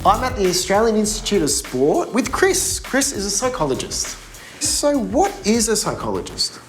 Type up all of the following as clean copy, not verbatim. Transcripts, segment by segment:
I'm at the Australian Institute of Sport with Chris. Chris is a psychologist. So what is a psychologist?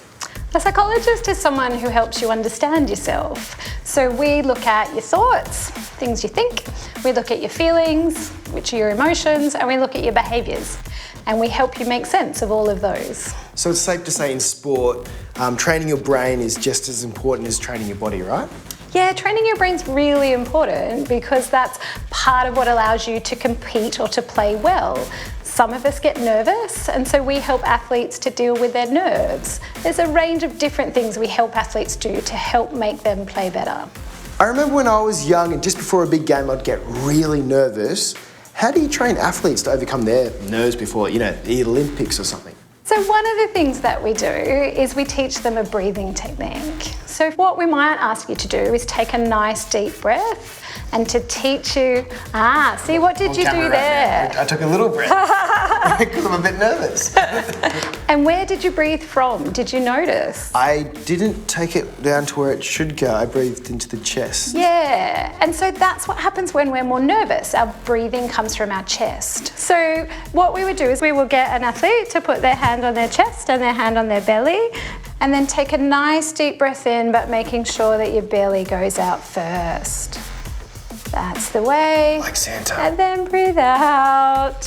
A psychologist is someone who helps you understand yourself. So we look at your thoughts, things you think, we look at your feelings, which are your emotions, and we look at your behaviours. And we help you make sense of all of those. So it's safe to say in sport, training your brain is just as important as training your body, right? Yeah, training your brain's really important because that's part of what allows you to compete or to play well. Some of us get nervous, and so we help athletes to deal with their nerves. There's a range of different things we help athletes do to help make them play better. I remember when I was young and just before a big game I'd get really nervous. How do you train athletes to overcome their nerves before, the Olympics or something? So one of the things that we do is we teach them a breathing technique. So what we might ask you to do is take a nice deep breath and to teach you, see what did you do there? I took a little breath because I'm a bit nervous. And where did you breathe from? Did you notice? I didn't take it down to where it should go. I breathed into the chest. Yeah, and so that's what happens when we're more nervous. Our breathing comes from our chest. So what we would do is we will get an athlete to put their hand on their chest and their hand on their belly, and then take a nice deep breath in, but making sure that your belly goes out first. That's the way. Like Santa. And then breathe out.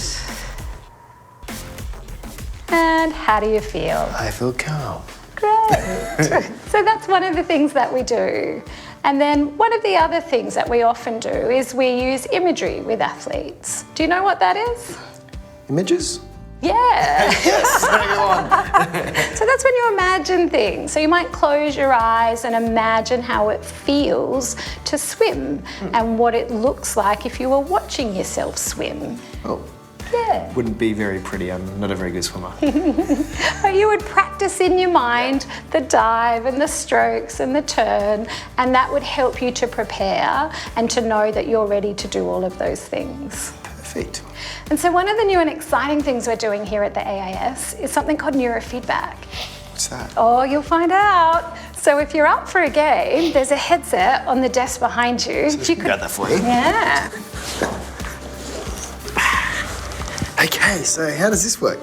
And how do you feel? I feel calm. Great. So that's one of the things that we do. And then one of the other things that we often do is we use imagery with athletes. Do you know what that is? Images? Yeah. Yes, go on. So that's when you imagine things. So you might close your eyes and imagine how it feels to swim and what it looks like if you were watching yourself swim. Oh. Yeah. Wouldn't be very pretty. I'm not a very good swimmer. But you would practice in your mind the dive and the strokes and the turn, and that would help you to prepare and to know that you're ready to do all of those things. Perfect. And so one of the new and exciting things we're doing here at the AAS is something called neurofeedback. What's that? Oh, you'll find out. So if you're up for a game, there's a headset on the desk behind you. So you could grab that for you. Yeah. Okay, so how does this work?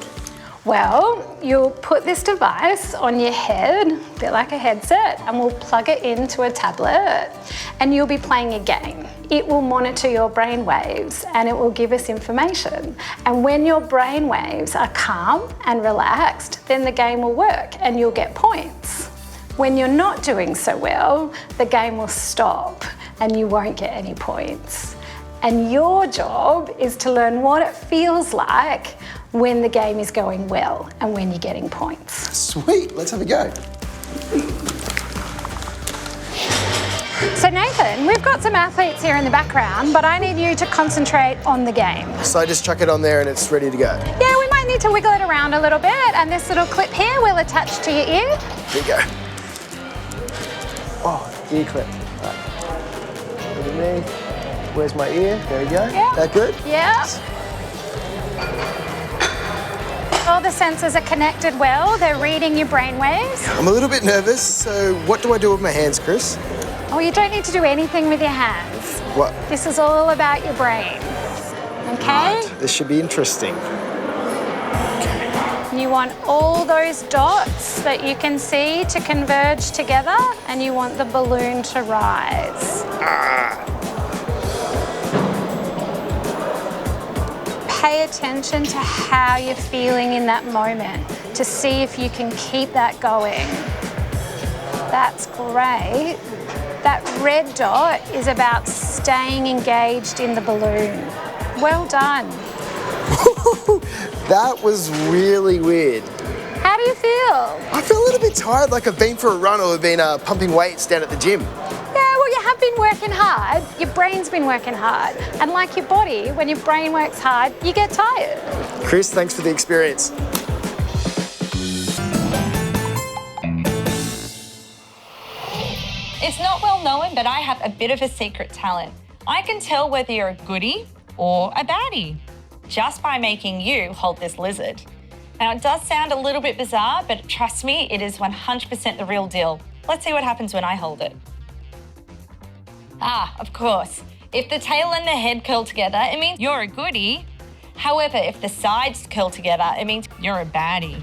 Well, you'll put this device on your head, a bit like a headset, and we'll plug it into a tablet, and you'll be playing a game. It will monitor your brain waves and it will give us information. And when your brain waves are calm and relaxed, then the game will work and you'll get points. When you're not doing so well, the game will stop and you won't get any points. And your job is to learn what it feels like when the game is going well and when you're getting points. Sweet, let's have a go. So Nathan, we've got some athletes here in the background, but I need you to concentrate on the game. So I just chuck it on there and it's ready to go. Yeah, we might need to wiggle it around a little bit, and this little clip here will attach to your ear. There you go. Oh, ear clip. Right. Underneath. Where's my ear? There we go. Yeah. That good? Yeah. All the sensors are connected well. They're reading your brain waves. I'm a little bit nervous, so what do I do with my hands, Chris? Oh, you don't need to do anything with your hands. What? This is all about your brain. Okay? Right. This should be interesting. You want all those dots that you can see to converge together, and you want the balloon to rise. Pay attention to how you're feeling in that moment to see if you can keep that going. That's great. That red dot is about staying engaged in the balloon. Well done. That was really weird. How do you feel? I feel a little bit tired, like I've been for a run or been pumping weights down at the gym. Yeah, well, you have been working hard. Your brain's been working hard. And like your body, when your brain works hard, you get tired. Chris, thanks for the experience. It's not well known, but I have a bit of a secret talent. I can tell whether you're a goodie or a baddie just by making you hold this lizard. Now, it does sound a little bit bizarre, but trust me, it is 100% the real deal. Let's see what happens when I hold it. Ah, of course. If the tail and the head curl together, it means you're a goodie. However, if the sides curl together, it means you're a baddie.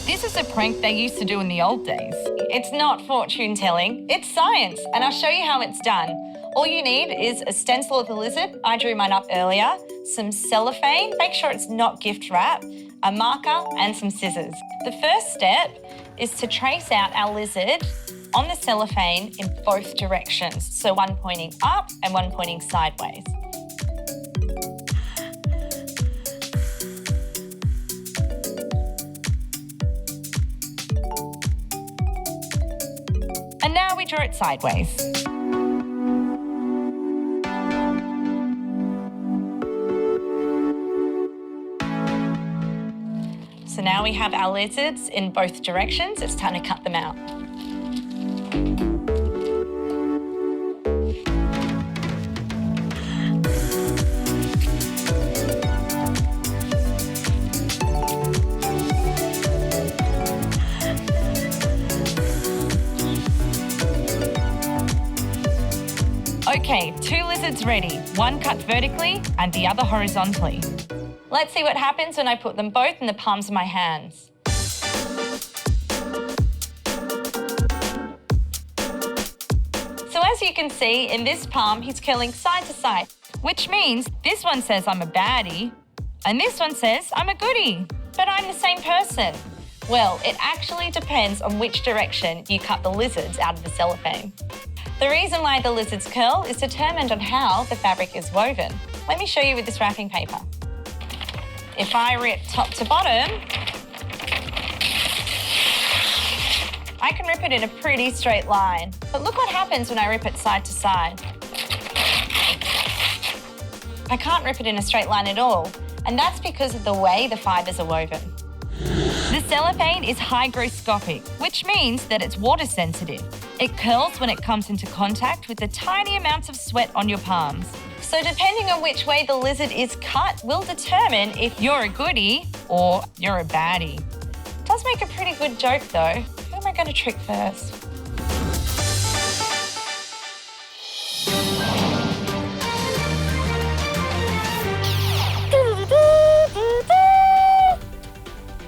This is a prank they used to do in the old days. It's not fortune telling, it's science, and I'll show you how it's done. All you need is a stencil of the lizard, I drew mine up earlier, some cellophane, make sure it's not gift wrap, a marker and some scissors. The first step is to trace out our lizard on the cellophane in both directions, so one pointing up and one pointing sideways. And now we draw it sideways. So now we have our lizards in both directions. It's time to cut them out. Okay, 2 lizards ready, one cut vertically and the other horizontally. Let's see what happens when I put them both in the palms of my hands. So as you can see, in this palm, he's curling side to side, which means this one says I'm a baddie and this one says I'm a goodie, but I'm the same person. Well, it actually depends on which direction you cut the lizards out of the cellophane. The reason why the lizards curl is determined on how the fabric is woven. Let me show you with this wrapping paper. If I rip top to bottom, I can rip it in a pretty straight line. But look what happens when I rip it side to side. I can't rip it in a straight line at all, and that's because of the way the fibres are woven. The cellophane is hygroscopic, which means that it's water sensitive. It curls when it comes into contact with the tiny amounts of sweat on your palms. So depending on which way the lizard is cut will determine if you're a goodie or you're a baddie. It does make a pretty good joke though. Who am I going to trick first?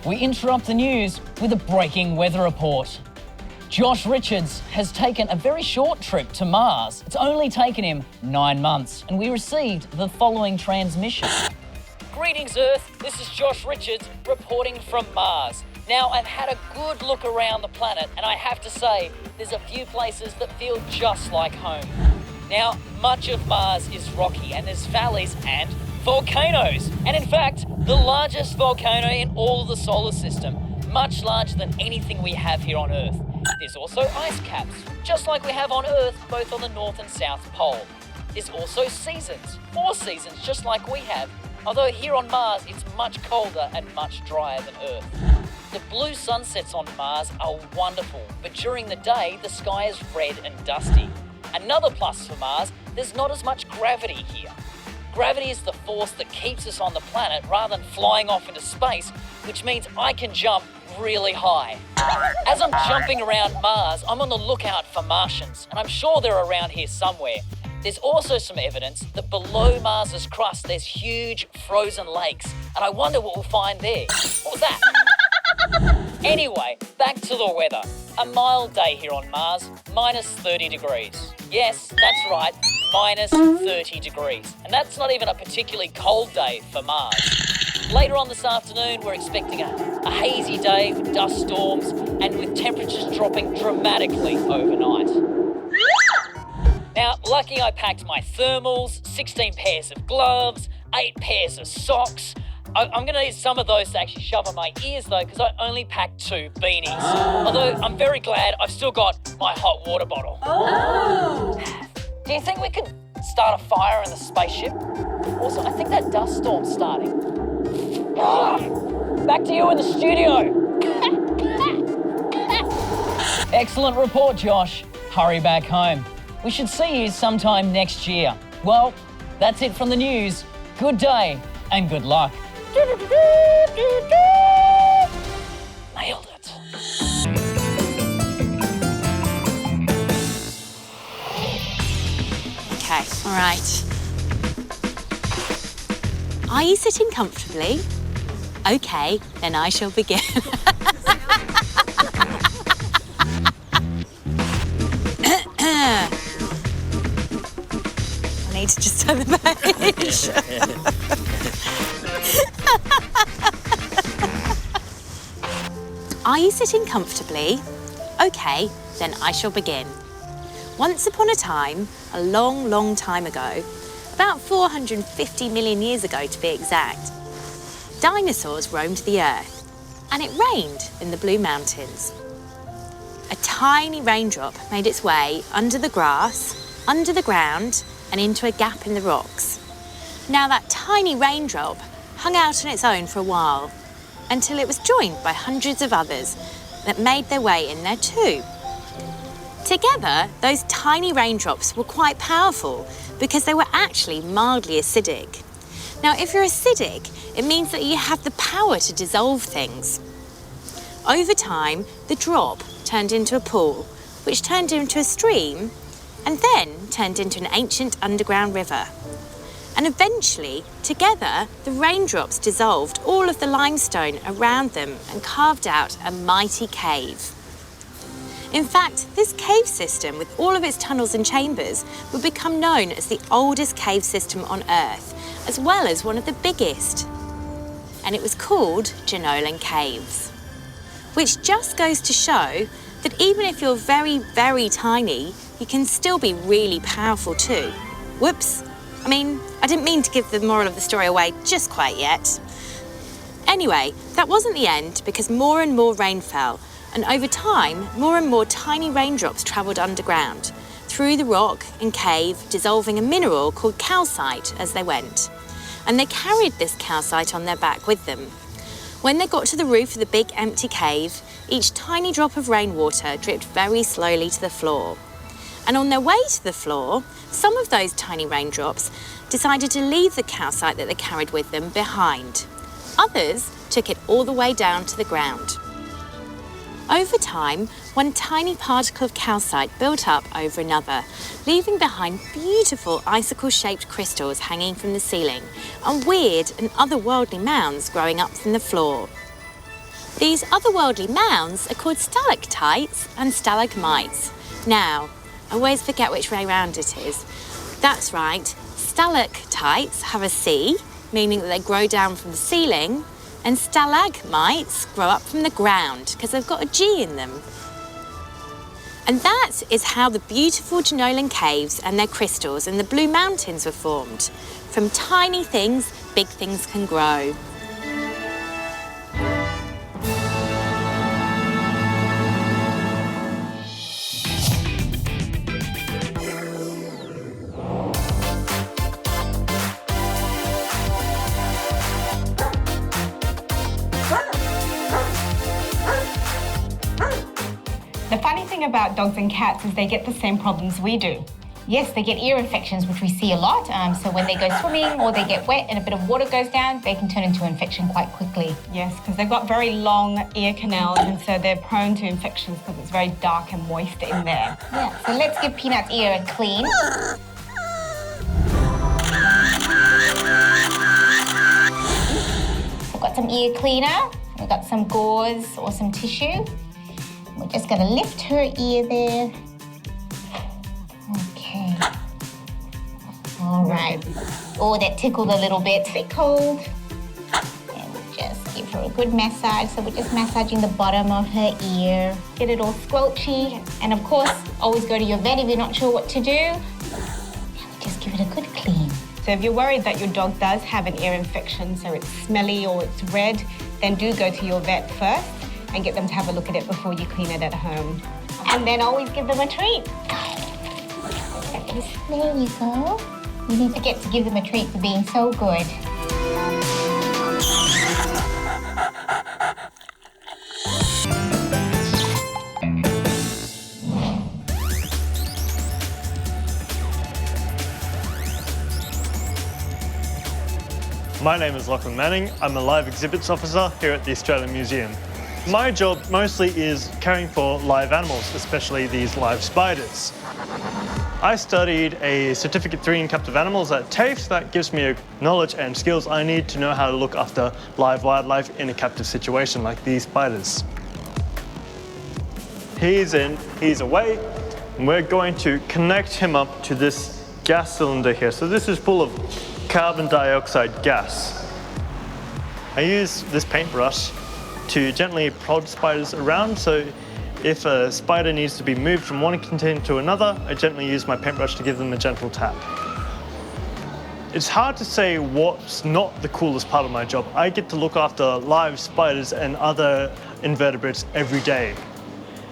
We interrupt the news with a breaking weather report. Josh Richards has taken a very short trip to Mars. It's only taken him 9 months, and we received the following transmission. Greetings, Earth. This is Josh Richards reporting from Mars. Now, I've had a good look around the planet, and I have to say, there's a few places that feel just like home. Now, much of Mars is rocky, and there's valleys and volcanoes. And in fact, the largest volcano in all of the solar system, much larger than anything we have here on Earth. There's also ice caps, just like we have on Earth, both on the North and South Pole. There's also seasons, 4 seasons, just like we have, although here on Mars it's much colder and much drier than Earth. The blue sunsets on Mars are wonderful, but during the day the sky is red and dusty. Another plus for Mars, there's not as much gravity here. Gravity is the force that keeps us on the planet rather than flying off into space, which means I can jump really high. As I'm jumping around Mars, I'm on the lookout for Martians, and I'm sure they're around here somewhere. There's also some evidence that below Mars's crust there's huge frozen lakes, and I wonder what we'll find there. What was that? Anyway, back to the weather. A mild day here on Mars, minus 30 degrees. Yes, that's right, minus 30 degrees. And that's not even a particularly cold day for Mars. Later on this afternoon, we're expecting a hazy day with dust storms and with temperatures dropping dramatically overnight. Now, lucky I packed my thermals, 16 pairs of gloves, 8 pairs of socks. I'm going to need some of those to actually shove on my ears though, because I only packed 2 beanies. Although I'm very glad I've still got my hot water bottle. Oh. Do you think we could start a fire in the spaceship? Also, I think that dust storm's starting. Back to you in the studio. Excellent report, Josh. Hurry back home. We should see you sometime next year. Well, that's it from the news. Good day and good luck. Nailed it. Okay, all right. Are you sitting comfortably? Okay, then I shall begin. I need to just turn the page. Are you sitting comfortably? Okay, then I shall begin. Once upon a time, a long, long time ago, about 450 million years ago to be exact, dinosaurs roamed the earth, and it rained in the Blue Mountains. A tiny raindrop made its way under the grass, under the ground, and into a gap in the rocks. Now that tiny raindrop hung out on its own for a while, until it was joined by hundreds of others that made their way in there too. Together, those tiny raindrops were quite powerful because they were actually mildly acidic. Now, if you're acidic, it means that you have the power to dissolve things. Over time, the drop turned into a pool, which turned into a stream, and then turned into an ancient underground river. And eventually, together, the raindrops dissolved all of the limestone around them and carved out a mighty cave. In fact, this cave system, with all of its tunnels and chambers, would become known as the oldest cave system on Earth, as well as one of the biggest. And it was called Jenolan Caves. Which just goes to show that even if you're very, very tiny, you can still be really powerful too. Whoops. I didn't mean to give the moral of the story away just quite yet. Anyway, that wasn't the end because more and more rain fell, and over time, more and more tiny raindrops travelled underground, through the rock and cave, dissolving a mineral called calcite as they went. And they carried this calcite on their back with them. When they got to the roof of the big empty cave, each tiny drop of rainwater dripped very slowly to the floor. And on their way to the floor, some of those tiny raindrops decided to leave the calcite that they carried with them behind. Others took it all the way down to the ground. Over time, one tiny particle of calcite built up over another, leaving behind beautiful icicle-shaped crystals hanging from the ceiling and weird and otherworldly mounds growing up from the floor. These otherworldly mounds are called stalactites and stalagmites. Now, I always forget which way round it is. That's right, stalactites have a C, meaning that they grow down from the ceiling, and stalagmites grow up from the ground because they've got a G in them. And that is how the beautiful Jenolan Caves and their crystals in the Blue Mountains were formed. From tiny things, big things can grow. The funny thing about dogs and cats is they get the same problems we do. Yes, they get ear infections, which we see a lot. So when they go swimming or they get wet and a bit of water goes down, they can turn into an infection quite quickly. Yes, because they've got very long ear canals and so they're prone to infections because it's very dark and moist in there. Yeah, so let's give Peanut's ear a clean. We've got some ear cleaner. We've got some gauze or some tissue. We're just going to lift her ear there. Okay. All right. Oh, that tickled a little bit. It's a bit cold. And we'll just give her a good massage. So we're just massaging the bottom of her ear. Get it all squelchy. And of course, always go to your vet if you're not sure what to do. And we just give it a good clean. So if you're worried that your dog does have an ear infection, so it's smelly or it's red, then do go to your vet first and get them to have a look at it before you clean it at home. And then always give them a treat. There you go. You need to get to give them a treat for being so good. My name is Lachlan Manning. I'm a live exhibits officer here at the Australian Museum. My job mostly is caring for live animals, especially these live spiders. I studied a Certificate 3 in Captive Animals at TAFE. That gives me knowledge and skills I need to know how to look after live wildlife in a captive situation like these spiders. He's in, he's away, and we're going to connect him up to this gas cylinder here. So this is full of carbon dioxide gas. I use this paintbrush to gently prod spiders around, so if a spider needs to be moved from one container to another, I gently use my paintbrush to give them a gentle tap. It's hard to say what's not the coolest part of my job. I get to look after live spiders and other invertebrates every day.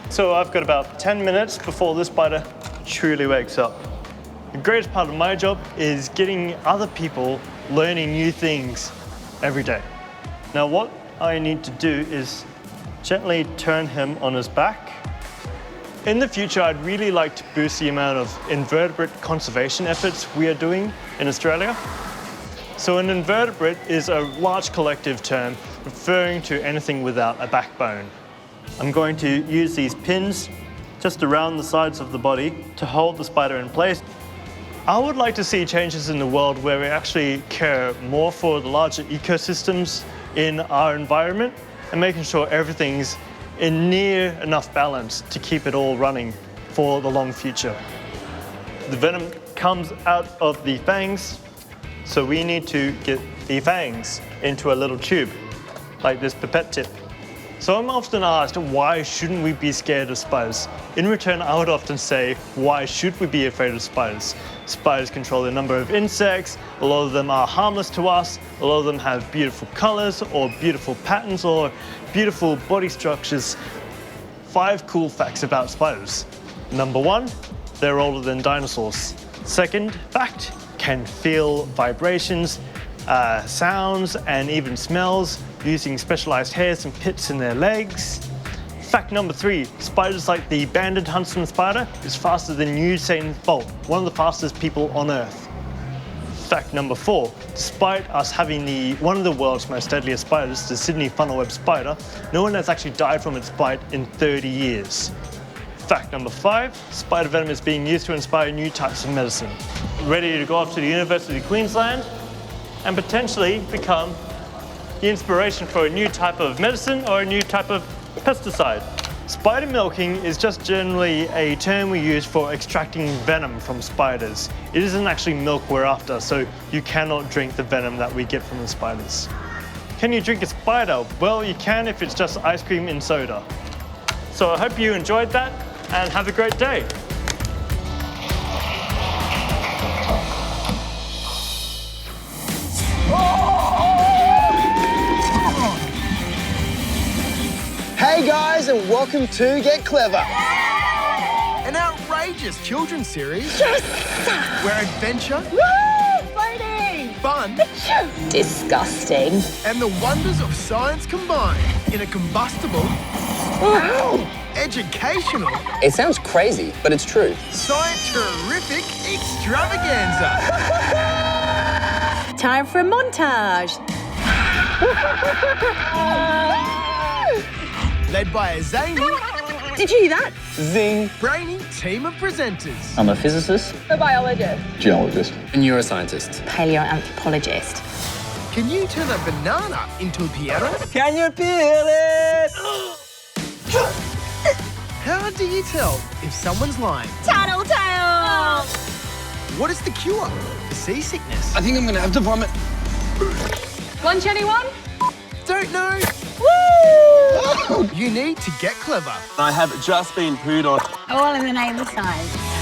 So I've got about 10 minutes before this spider truly wakes up. The greatest part of my job is getting other people learning new things every day. Now what I need to do is gently turn him on his back. In the future, I'd really like to boost the amount of invertebrate conservation efforts we are doing in Australia. So an invertebrate is a large collective term referring to anything without a backbone. I'm going to use these pins just around the sides of the body to hold the spider in place. I would like to see changes in the world where we actually care more for the larger ecosystems in our environment and making sure everything's in near enough balance to keep it all running for the long future. The venom comes out of the fangs, so we need to get the fangs into a little tube, like this pipette tip. So I'm often asked, why shouldn't we be scared of spiders? In return, I would often say, why should we be afraid of spiders? Spiders control a number of insects, a lot of them are harmless to us, a lot of them have beautiful colors or beautiful patterns or beautiful body structures. 5 cool facts about spiders. Number 1, they're older than dinosaurs. Second fact, can feel vibrations, sounds and even smells using specialized hairs and pits in their legs. Fact number 3, spiders like the banded huntsman spider is faster than Usain Bolt, one of the fastest people on Earth. Fact number 4, despite us having one of the world's most deadliest spiders, the Sydney funnel-web spider, no one has actually died from its bite in 30 years. Fact number 5, spider venom is being used to inspire new types of medicine. Ready to go off to the University of Queensland and potentially become the inspiration for a new type of medicine or a new type of pesticide. Spider milking is just generally a term we use for extracting venom from spiders. It isn't actually milk we're after, so you cannot drink the venom that we get from the spiders. Can you drink a spider? Well, you can if it's just ice cream in soda. So I hope you enjoyed that and have a great day. Hey guys, and welcome to Get Clever. An outrageous children's series where adventure, fun, Disgusting. and the wonders of science combine in a combustible, educational, It sounds crazy, but it's true. science-terrific extravaganza. Time for a montage. Led by a zany, Did you hear that? Zing. brainy team of presenters. I'm a physicist. A biologist. Geologist. A neuroscientist. Paleoanthropologist. Can you turn a banana into a piano? Can you feel it? How do you tell if someone's lying? Tattletale. What is the cure for seasickness? I think I'm gonna have to vomit. Lunch, anyone? Don't know. You need to get clever. I have just been pooed on. All in the name of science.